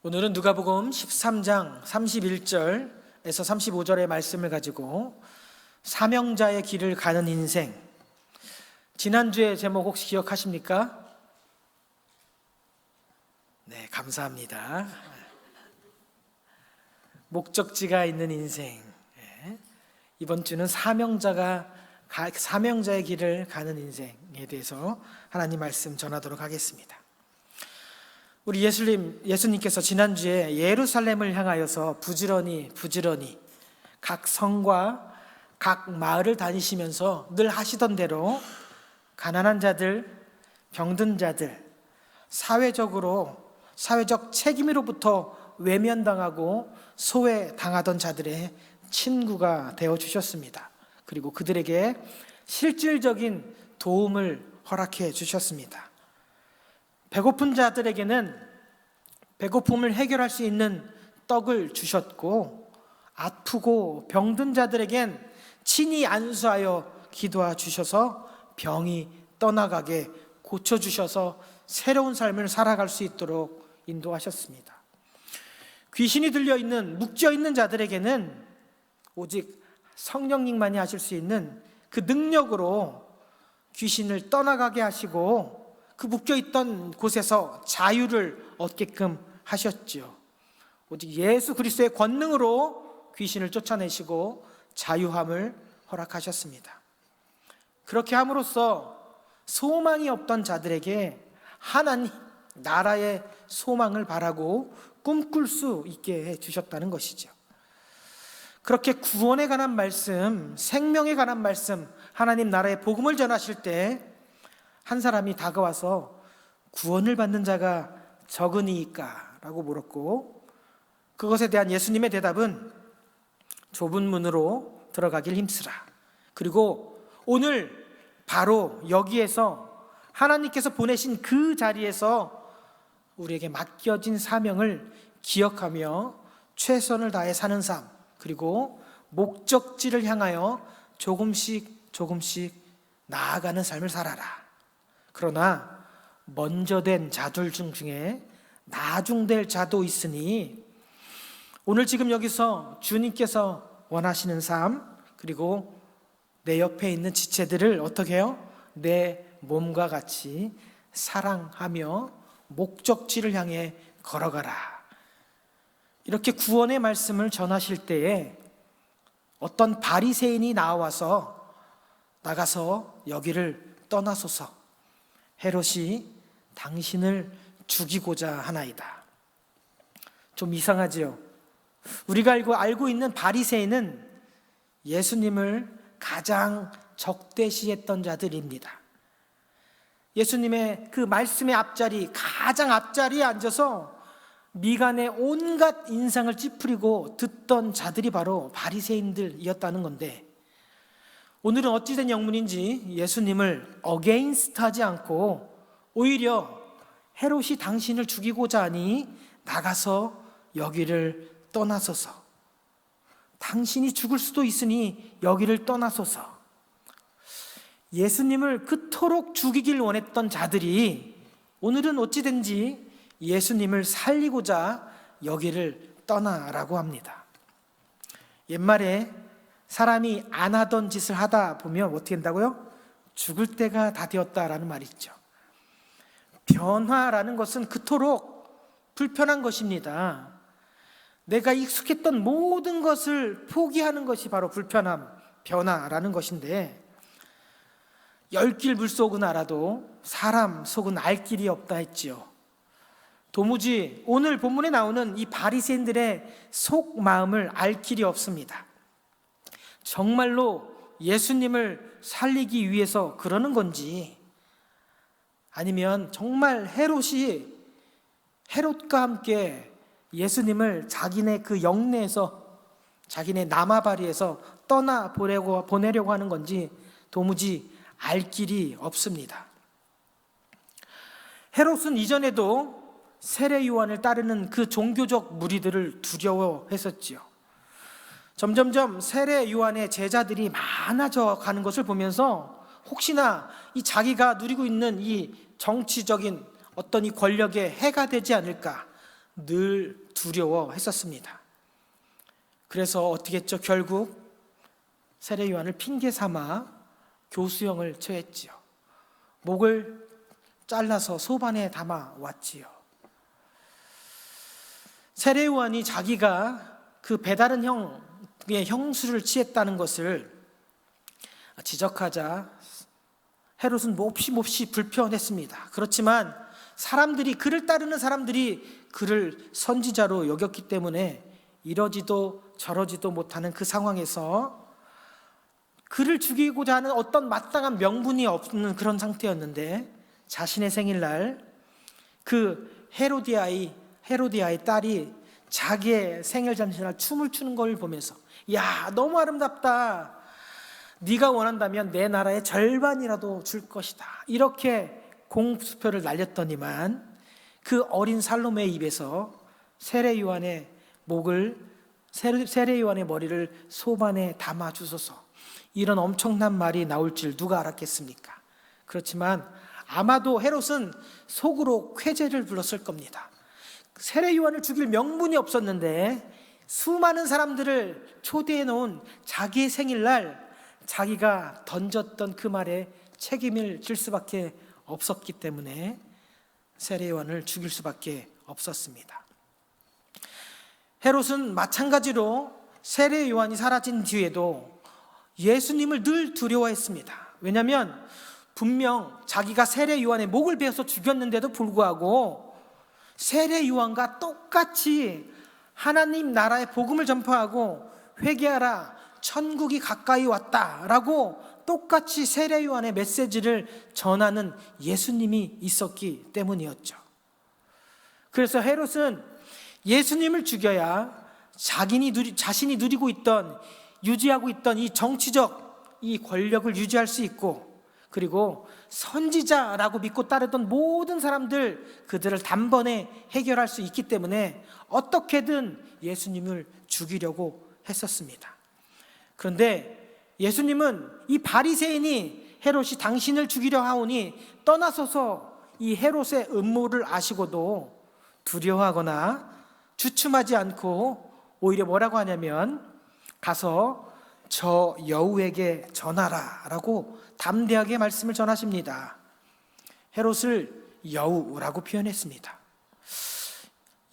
오늘은 누가복음 13장 31절에서 35절의 말씀을 가지고 사명자의 길을 가는 인생, 지난주의 제목 혹시 기억하십니까? 네, 감사합니다. 목적지가 있는 인생. 이번 주는 사명자의 길을 가는 인생에 대해서 하나님 말씀 전하도록 하겠습니다. 우리 예수님께서 지난주에 예루살렘을 향하여서 부지런히 각 성과 각 마을을 다니시면서 늘 하시던 대로 가난한 자들, 병든 자들, 사회적 책임으로부터 외면당하고 소외당하던 자들의 친구가 되어주셨습니다. 그리고 그들에게 실질적인 도움을 허락해 주셨습니다. 배고픈 자들에게는 배고픔을 해결할 수 있는 떡을 주셨고, 아프고 병든 자들에겐 친히 안수하여 기도하 주셔서 병이 떠나가게 고쳐주셔서 새로운 삶을 살아갈 수 있도록 인도하셨습니다. 귀신이 들려있는 묶여있는 자들에게는 오직 성령님만이 하실 수 있는 그 능력으로 귀신을 떠나가게 하시고 그 묶여있던 곳에서 자유를 얻게끔 하셨죠. 오직 예수 그리스도의 권능으로 귀신을 쫓아내시고 자유함을 허락하셨습니다. 그렇게 함으로써 소망이 없던 자들에게 하나님 나라의 소망을 바라고 꿈꿀 수 있게 해주셨다는 것이죠. 그렇게 구원에 관한 말씀, 생명에 관한 말씀, 하나님 나라의 복음을 전하실 때 한 사람이 다가와서 구원을 받는 자가 적으니까? 라고 물었고, 그것에 대한 예수님의 대답은 좁은 문으로 들어가길 힘쓰라. 그리고 오늘 바로 여기에서 하나님께서 보내신 그 자리에서 우리에게 맡겨진 사명을 기억하며 최선을 다해 사는 삶, 그리고 목적지를 향하여 조금씩 나아가는 삶을 살아라. 그러나 먼저 된 자들 중에 나중될 자도 있으니 오늘 지금 여기서 주님께서 원하시는 삶, 그리고 내 옆에 있는 지체들을 어떻게 해요? 내 몸과 같이 사랑하며 목적지를 향해 걸어가라. 이렇게 구원의 말씀을 전하실 때에 어떤 바리새인이 나가서 여기를 떠나소서, 헤롯이 당신을 죽이고자 하나이다. 좀 이상하지요? 우리가 알고 있는 바리새인은 예수님을 가장 적대시했던 자들입니다. 예수님의 그 말씀의 가장 앞자리에 앉아서 미간에 온갖 인상을 찌푸리고 듣던 자들이 바로 바리새인들이었다는 건데, 오늘은 어찌된 영문인지 예수님을 어게인스트 하지 않고 오히려 헤롯이 당신을 죽이고자 하니 나가서 여기를 떠나소서, 당신이 죽을 수도 있으니 여기를 떠나소서. 예수님을 그토록 죽이길 원했던 자들이 오늘은 어찌된지 예수님을 살리고자 여기를 떠나라고 합니다. 옛말에 사람이 안 하던 짓을 하다 보면 어떻게 된다고요? 죽을 때가 다 되었다라는 말이 있죠. 변화라는 것은 그토록 불편한 것입니다. 내가 익숙했던 모든 것을 포기하는 것이 바로 불편함, 변화라는 것인데, 열길 물속은 알아도 사람 속은 알 길이 없다 했지요. 도무지 오늘 본문에 나오는 이 바리새인들의 속마음을 알 길이 없습니다. 정말로 예수님을 살리기 위해서 그러는 건지, 아니면 정말 헤롯과 함께 예수님을 자기네 그 영내에서, 자기네 남아바리에서 보내려고 하는 건지 도무지 알 길이 없습니다. 헤롯은 이전에도 세례 요한을 따르는 그 종교적 무리들을 두려워했었지요. 점점점 세례 요한의 제자들이 많아져 가는 것을 보면서 혹시나 이 자기가 누리고 있는 이 정치적인 어떤 이 권력에 해가 되지 않을까, 늘 두려워했었습니다. 그래서 어떻게 했죠? 결국 세례 요한을 핑계 삼아 교수형을 처했지요. 목을 잘라서 소반에 담아 왔지요. 세례 요한이 자기가 그 배다른 형의 형수를 취했다는 것을 지적하자 헤롯은 몹시 불편했습니다. 그렇지만 그를 따르는 사람들이 그를 선지자로 여겼기 때문에 이러지도 저러지도 못하는 그 상황에서 그를 죽이고자 하는 어떤 마땅한 명분이 없는 그런 상태였는데, 자신의 생일날 그 헤로디아의 딸이 자기의 생일 잔치날 춤을 추는 걸 보면서, 야, 너무 아름답다, 네가 원한다면 내 나라의 절반이라도 줄 것이다, 이렇게 공수표를 날렸더니만 그 어린 살로메의 입에서 세례 요한의 머리를 소반에 담아 주소서, 이런 엄청난 말이 나올 줄 누가 알았겠습니까? 그렇지만 아마도 헤롯은 속으로 쾌재를 불렀을 겁니다. 세례 요한을 죽일 명분이 없었는데 수많은 사람들을 초대해 놓은 자기의 생일날 자기가 던졌던 그 말에 책임을 질 수밖에 없었기 때문에 세례 요한을 죽일 수밖에 없었습니다. 헤롯은 마찬가지로 세례 요한이 사라진 뒤에도 예수님을 늘 두려워했습니다. 왜냐하면 분명 자기가 세례 요한의 목을 베어서 죽였는데도 불구하고 세례 요한과 똑같이 하나님 나라의 복음을 전파하고 회개하라, 천국이 가까이 왔다라고 똑같이 세례 요한의 메시지를 전하는 예수님이 있었기 때문이었죠. 그래서 헤롯은 예수님을 죽여야 자신이 유지하고 있던 이 정치적 이 권력을 유지할 수 있고, 그리고 선지자라고 믿고 따르던 모든 사람들, 그들을 단번에 해결할 수 있기 때문에 어떻게든 예수님을 죽이려고 했었습니다. 그런데 예수님은 이 바리새인이 헤롯이 당신을 죽이려 하오니 떠나서서 이 헤롯의 음모를 아시고도 두려워하거나 주춤하지 않고 오히려 뭐라고 하냐면, 가서 저 여우에게 전하라 라고 담대하게 말씀을 전하십니다. 헤롯을 여우라고 표현했습니다.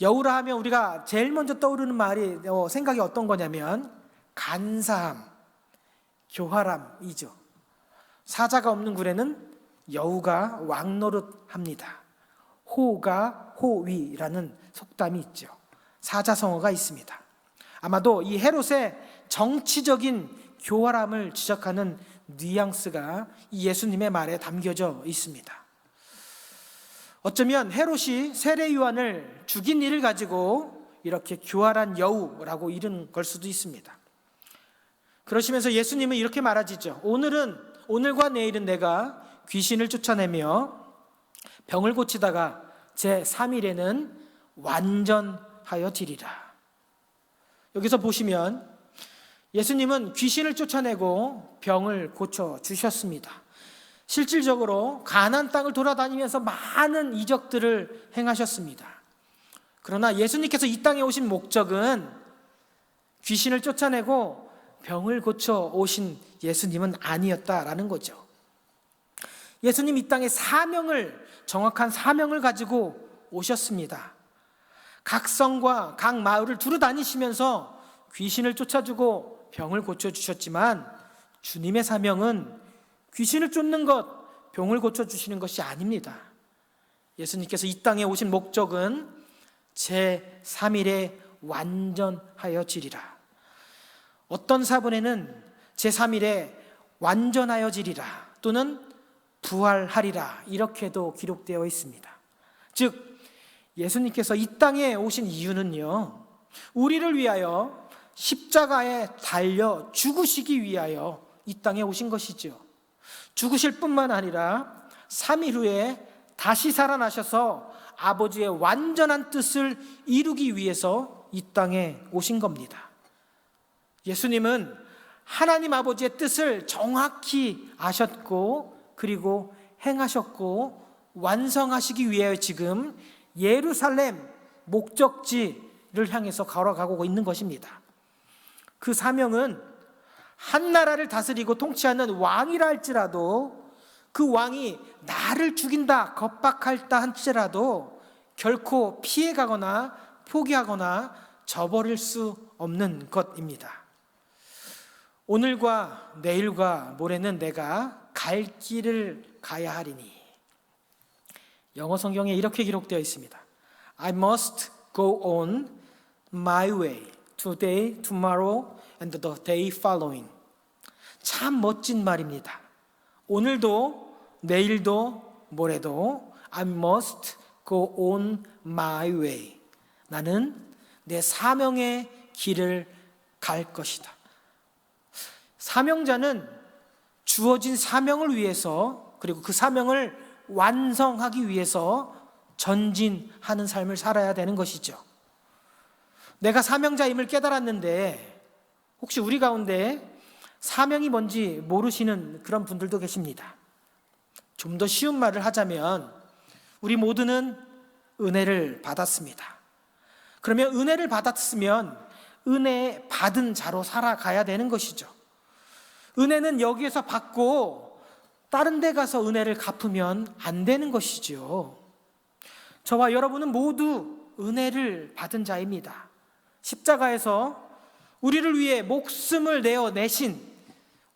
여우라 하면 우리가 제일 먼저 떠오르는 생각이 어떤 거냐면 간사함, 교활함이죠. 사자가 없는 굴에는 여우가 왕노릇합니다. 호가 호위라는 속담이 있죠. 사자성어가 있습니다. 아마도 이 헤롯의 정치적인 교활함을 지적하는 뉘앙스가 이 예수님의 말에 담겨져 있습니다. 어쩌면 헤롯이 세례 요한을 죽인 일을 가지고 이렇게 교활한 여우라고 이른 걸 수도 있습니다. 그러시면서 예수님은 이렇게 말하시죠. 오늘과 내일은 내가 귀신을 쫓아내며 병을 고치다가 제3일에는 완전하여지리라. 여기서 보시면 예수님은 귀신을 쫓아내고 병을 고쳐주셨습니다. 실질적으로 가나안 땅을 돌아다니면서 많은 이적들을 행하셨습니다. 그러나 예수님께서 이 땅에 오신 목적은 귀신을 쫓아내고 병을 고쳐 오신 예수님은 아니었다라는 거죠. 예수님 이 땅에 정확한 사명을 가지고 오셨습니다. 각 성과 각 마을을 두루 다니시면서 귀신을 쫓아주고 병을 고쳐주셨지만 주님의 사명은 귀신을 쫓는 것, 병을 고쳐주시는 것이 아닙니다. 예수님께서 이 땅에 오신 목적은 제3일에 완전하여지리라. 어떤 사본에는 제3일에 완전하여지리라 또는 부활하리라 이렇게도 기록되어 있습니다. 즉 예수님께서 이 땅에 오신 이유는요, 우리를 위하여 십자가에 달려 죽으시기 위하여 이 땅에 오신 것이죠. 죽으실 뿐만 아니라 3일 후에 다시 살아나셔서 아버지의 완전한 뜻을 이루기 위해서 이 땅에 오신 겁니다. 예수님은 하나님 아버지의 뜻을 정확히 아셨고 그리고 행하셨고 완성하시기 위해 지금 예루살렘 목적지를 향해서 걸어가고 있는 것입니다. 그 사명은 한 나라를 다스리고 통치하는 왕이라 할지라도 그 왕이 나를 죽인다, 겁박할다 할지라도 결코 피해가거나 포기하거나 저버릴 수 없는 것입니다. 오늘과 내일과 모레는 내가 갈 길을 가야 하리니. 영어 성경에 이렇게 기록되어 있습니다. I must go on my way today, tomorrow, and the day following. 참 멋진 말입니다. 오늘도 내일도 모레도 I must go on my way. 나는 내 사명의 길을 갈 것이다. 사명자는 주어진 사명을 위해서, 그리고 그 사명을 완성하기 위해서 전진하는 삶을 살아야 되는 것이죠. 내가 사명자임을 깨달았는데 혹시 우리 가운데 사명이 뭔지 모르시는 그런 분들도 계십니다. 좀 더 쉬운 말을 하자면 우리 모두는 은혜를 받았습니다. 그러면 은혜를 받았으면 은혜 받은 자로 살아가야 되는 것이죠. 은혜는 여기에서 받고 다른 데 가서 은혜를 갚으면 안 되는 것이죠. 저와 여러분은 모두 은혜를 받은 자입니다. 십자가에서 우리를 위해 목숨을 내어 내신,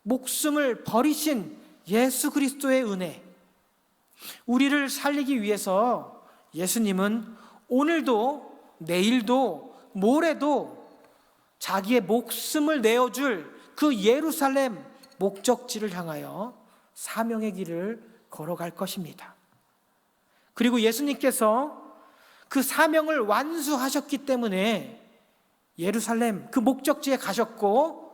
목숨을 버리신 예수 그리스도의 은혜, 우리를 살리기 위해서 예수님은 오늘도 내일도 모레도 자기의 목숨을 내어줄 그 예루살렘 목적지를 향하여 사명의 길을 걸어갈 것입니다. 그리고 예수님께서 그 사명을 완수하셨기 때문에 예루살렘 그 목적지에 가셨고,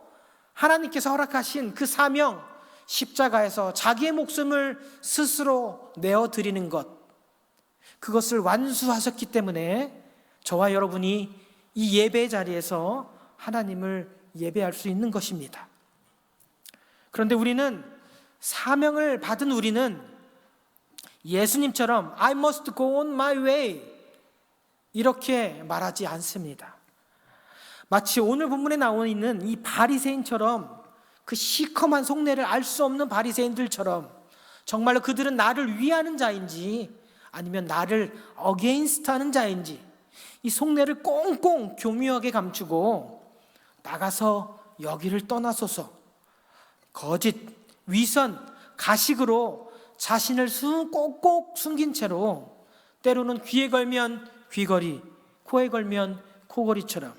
하나님께서 허락하신 그 사명, 십자가에서 자기의 목숨을 스스로 내어드리는 것, 그것을 완수하셨기 때문에 저와 여러분이 이 예배의 자리에서 하나님을 예배할 수 있는 것입니다. 그런데 우리는, 사명을 받은 우리는 예수님처럼 I must go on my way 이렇게 말하지 않습니다. 마치 오늘 본문에 나와 있는 이 바리새인처럼, 그 시커먼 속내를 알 수 없는 바리새인들처럼 정말로 그들은 나를 위하는 자인지 아니면 나를 어게인스트 하는 자인지 이 속내를 꽁꽁 교묘하게 감추고 나가서 여기를 떠나소서, 거짓, 위선, 가식으로 자신을 꼭꼭 숨긴 채로 때로는 귀에 걸면 귀걸이, 코에 걸면 코걸이처럼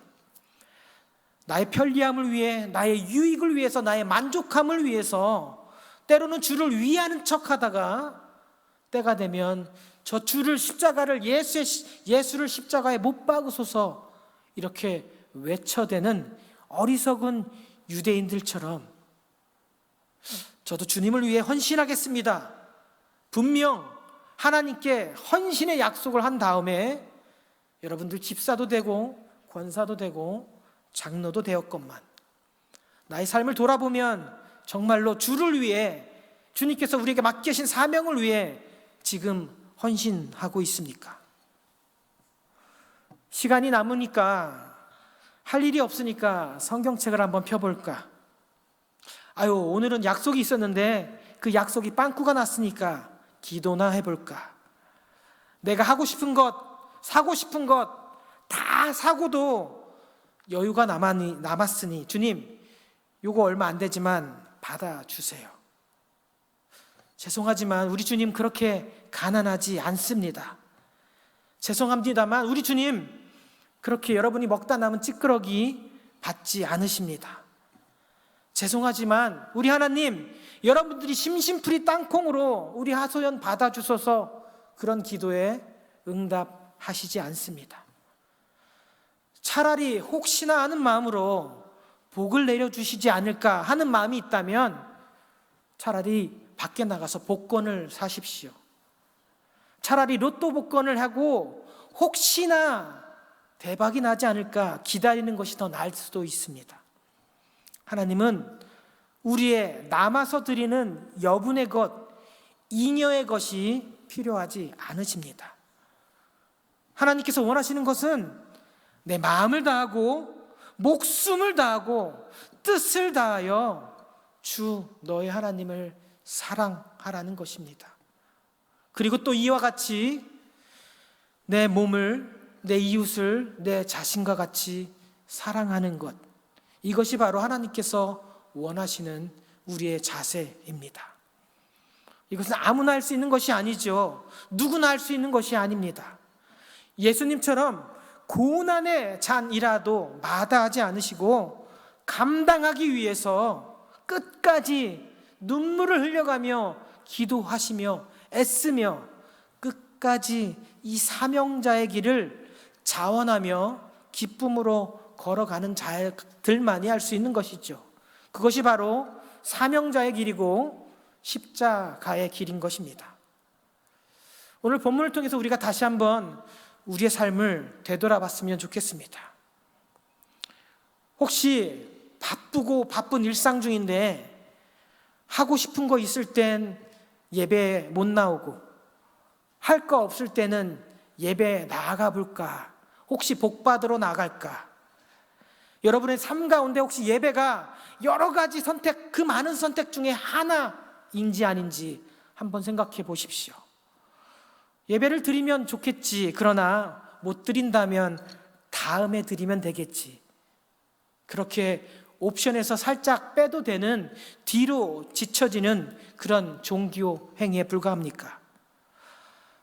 나의 편리함을 위해, 나의 유익을 위해서, 나의 만족함을 위해서 때로는 주를 위하는 척하다가 때가 되면 저 주를, 십자가를, 예수를 십자가에 못 박으소서 이렇게 외쳐대는 어리석은 유대인들처럼 저도 주님을 위해 헌신하겠습니다, 분명 하나님께 헌신의 약속을 한 다음에 여러분들 집사도 되고 권사도 되고 장로도 되었건만 나의 삶을 돌아보면 정말로 주를 위해, 주님께서 우리에게 맡기신 사명을 위해 지금 헌신하고 있습니까? 시간이 남으니까, 할 일이 없으니까 성경책을 한번 펴볼까? 오늘은 약속이 있었는데 그 약속이 빵꾸가 났으니까 기도나 해볼까? 내가 하고 싶은 것, 사고 싶은 것 다 사고도 여유가 남았으니 주님, 요거 얼마 안 되지만 받아주세요. 죄송하지만 우리 주님 그렇게 가난하지 않습니다. 죄송합니다만 우리 주님 그렇게 여러분이 먹다 남은 찌끄러기 받지 않으십니다. 죄송하지만 우리 하나님, 여러분들이 심심풀이 땅콩으로 우리 하소연 받아주소서 그런 기도에 응답하시지 않습니다. 차라리 혹시나 하는 마음으로 복을 내려주시지 않을까 하는 마음이 있다면 차라리 밖에 나가서 복권을 사십시오. 차라리 로또 복권을 하고 혹시나 대박이 나지 않을까 기다리는 것이 더 나을 수도 있습니다. 하나님은 우리의 남아서 드리는 여분의 것, 잉여의 것이 필요하지 않으십니다. 하나님께서 원하시는 것은 내 마음을 다하고 목숨을 다하고 뜻을 다하여 주 너의 하나님을 사랑하라는 것입니다. 그리고 또 이와 같이 내 몸을, 내 이웃을 내 자신과 같이 사랑하는 것, 이것이 바로 하나님께서 원하시는 우리의 자세입니다. 이것은 아무나 할 수 있는 것이 아니죠. 누구나 할 수 있는 것이 아닙니다. 예수님처럼 고난의 잔이라도 마다하지 않으시고 감당하기 위해서 끝까지 눈물을 흘려가며 기도하시며 애쓰며 끝까지 이 사명자의 길을 자원하며 기쁨으로 걸어가는 자들만이 할 수 있는 것이죠. 그것이 바로 사명자의 길이고 십자가의 길인 것입니다. 오늘 본문을 통해서 우리가 다시 한번 우리의 삶을 되돌아봤으면 좋겠습니다. 혹시 바쁘고 바쁜 일상 중인데 하고 싶은 거 있을 땐 예배에 못 나오고 할 거 없을 때는 예배에 나아가 볼까? 혹시 복 받으러 나갈까? 여러분의 삶 가운데 혹시 예배가 여러 가지 선택, 그 많은 선택 중에 하나인지 아닌지 한번 생각해 보십시오. 예배를 드리면 좋겠지. 그러나 못 드린다면 다음에 드리면 되겠지. 그렇게 옵션에서 살짝 빼도 되는 뒤로 지쳐지는 그런 종교 행위에 불과합니까?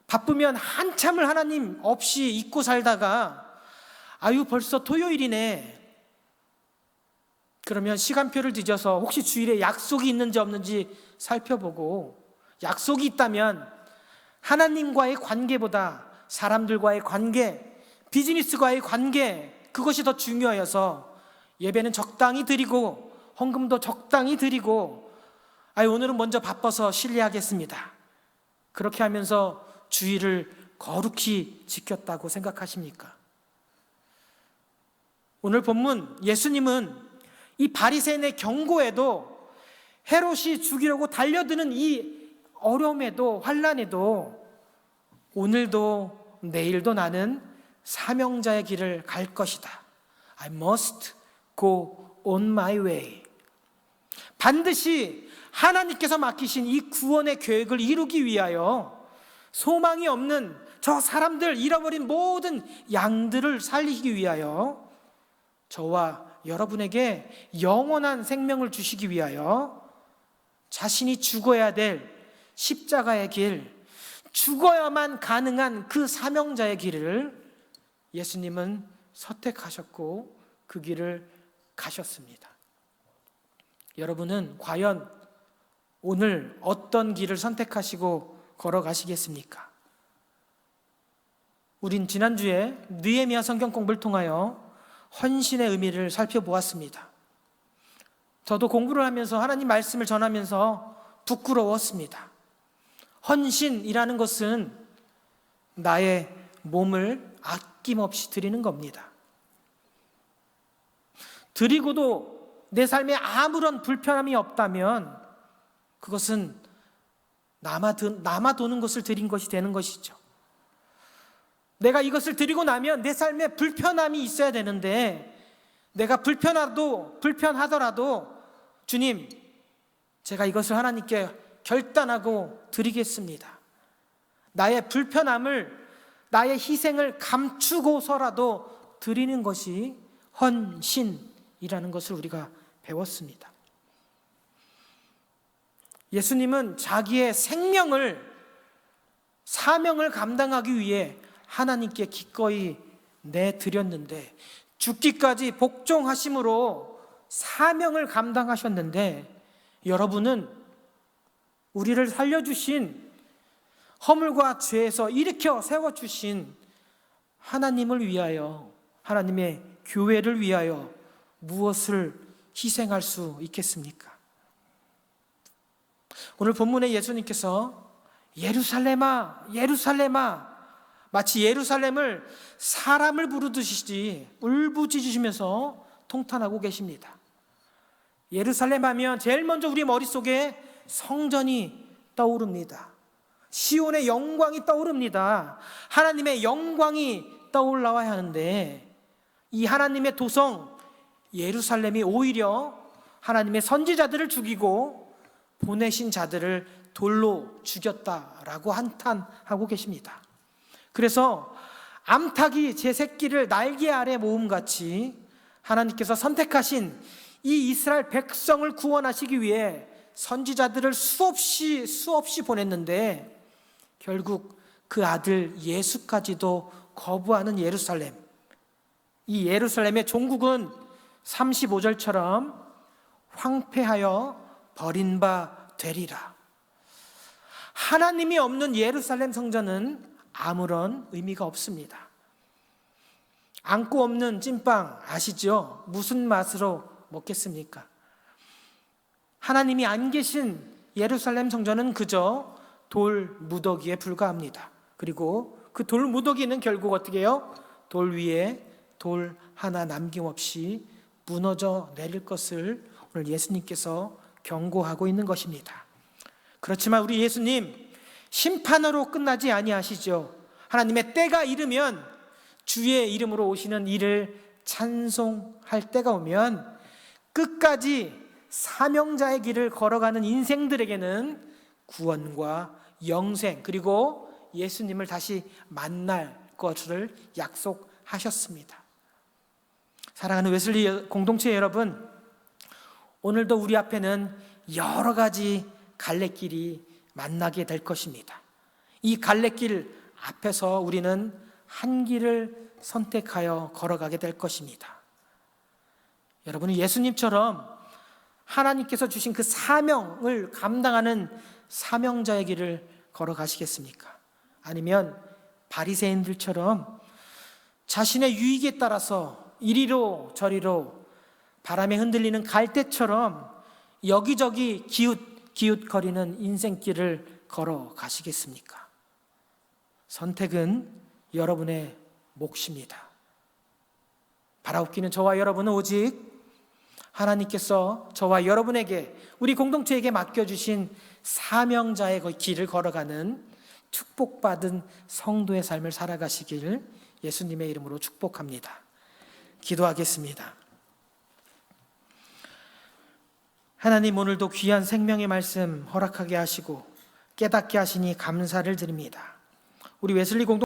바쁘면 한참을 하나님 없이 잊고 살다가 아유 벌써 토요일이네. 그러면 시간표를 뒤져서 혹시 주일에 약속이 있는지 없는지 살펴보고 약속이 있다면 하나님과의 관계보다 사람들과의 관계, 비즈니스과의 관계, 그것이 더 중요해서 예배는 적당히 드리고 헌금도 적당히 드리고 오늘은 먼저 바빠서 실례하겠습니다. 그렇게 하면서 주일을 거룩히 지켰다고 생각하십니까? 오늘 본문 예수님은 이 바리새인의 경고에도 헤롯이 죽이려고 달려드는 이 어려움에도 환난에도 오늘도 내일도 나는 사명자의 길을 갈 것이다. I must go on my way. 반드시 하나님께서 맡기신 이 구원의 계획을 이루기 위하여 소망이 없는 저 사람들, 잃어버린 모든 양들을 살리기 위하여 저와 여러분에게 영원한 생명을 주시기 위하여 자신이 죽어야 될 십자가의 길, 죽어야만 가능한 그 사명자의 길을 예수님은 선택하셨고 그 길을 가셨습니다. 여러분은 과연 오늘 어떤 길을 선택하시고 걸어가시겠습니까? 우린 지난주에 느헤미야 성경 공부를 통하여 헌신의 의미를 살펴보았습니다. 저도 공부를 하면서 하나님 말씀을 전하면서 부끄러웠습니다. 헌신이라는 것은 나의 몸을 아낌없이 드리는 겁니다. 드리고도 내 삶에 아무런 불편함이 없다면 그것은 남아 도는 것을 드린 것이 되는 것이죠. 내가 이것을 드리고 나면 내 삶에 불편함이 있어야 되는데 내가 불편하더라도 주님, 제가 이것을 하나님께 결단하고 드리겠습니다. 나의 불편함을, 나의 희생을 감추고서라도 드리는 것이 헌신이라는 것을 우리가 배웠습니다. 예수님은 자기의 생명을, 사명을 감당하기 위해 하나님께 기꺼이 내드렸는데 죽기까지 복종하심으로 사명을 감당하셨는데 여러분은 우리를 살려주신 허물과 죄에서 일으켜 세워주신 하나님을 위하여, 하나님의 교회를 위하여 무엇을 희생할 수 있겠습니까? 오늘 본문에 예수님께서 예루살렘아, 예루살렘아, 마치 예루살렘을 사람을 부르듯이 울부짖으시면서 통탄하고 계십니다. 예루살렘 하면 제일 먼저 우리 머릿속에 성전이 떠오릅니다. 시온의 영광이 떠오릅니다. 하나님의 영광이 떠올라야 하는데 이 하나님의 도성 예루살렘이 오히려 하나님의 선지자들을 죽이고 보내신 자들을 돌로 죽였다라고 한탄하고 계십니다. 그래서 암탉이 제 새끼를 날개 아래 모음같이 하나님께서 선택하신 이 이스라엘 백성을 구원하시기 위해 선지자들을 수없이 보냈는데 결국 그 아들 예수까지도 거부하는 예루살렘, 이 예루살렘의 종국은 35절처럼 황폐하여 버린 바 되리라. 하나님이 없는 예루살렘 성전은 아무런 의미가 없습니다. 안고 없는 찐빵 아시죠? 무슨 맛으로 먹겠습니까? 하나님이 안 계신 예루살렘 성전은 그저 돌 무더기에 불과합니다. 그리고 그 돌 무더기는 결국 어떻게 해요? 돌 위에 돌 하나 남김없이 무너져 내릴 것을 오늘 예수님께서 경고하고 있는 것입니다. 그렇지만 우리 예수님 심판으로 끝나지 아니하시죠. 하나님의 때가 이르면 주의 이름으로 오시는 이를 찬송할 때가 오면 끝까지 사명자의 길을 걸어가는 인생들에게는 구원과 영생 그리고 예수님을 다시 만날 것을 약속하셨습니다. 사랑하는 웨슬리 공동체 여러분, 오늘도 우리 앞에는 여러 가지 갈래길이 만나게 될 것입니다. 이 갈래길 앞에서 우리는 한 길을 선택하여 걸어가게 될 것입니다. 여러분은 예수님처럼 하나님께서 주신 그 사명을 감당하는 사명자의 길을 걸어가시겠습니까? 아니면 바리새인들처럼 자신의 유익에 따라서 이리로 저리로 바람에 흔들리는 갈대처럼 여기저기 기웃거리는 인생길을 걸어가시겠습니까? 선택은 여러분의 몫입니다. 바라옵기는 저와 여러분은 오직 하나님께서 저와 여러분에게 우리 공동체에게 맡겨주신 사명자의 길을 걸어가는 축복받은 성도의 삶을 살아가시길 예수님의 이름으로 축복합니다. 기도하겠습니다. 하나님, 오늘도 귀한 생명의 말씀 허락하게 하시고 깨닫게 하시니 감사를 드립니다. 우리 웨슬리 공동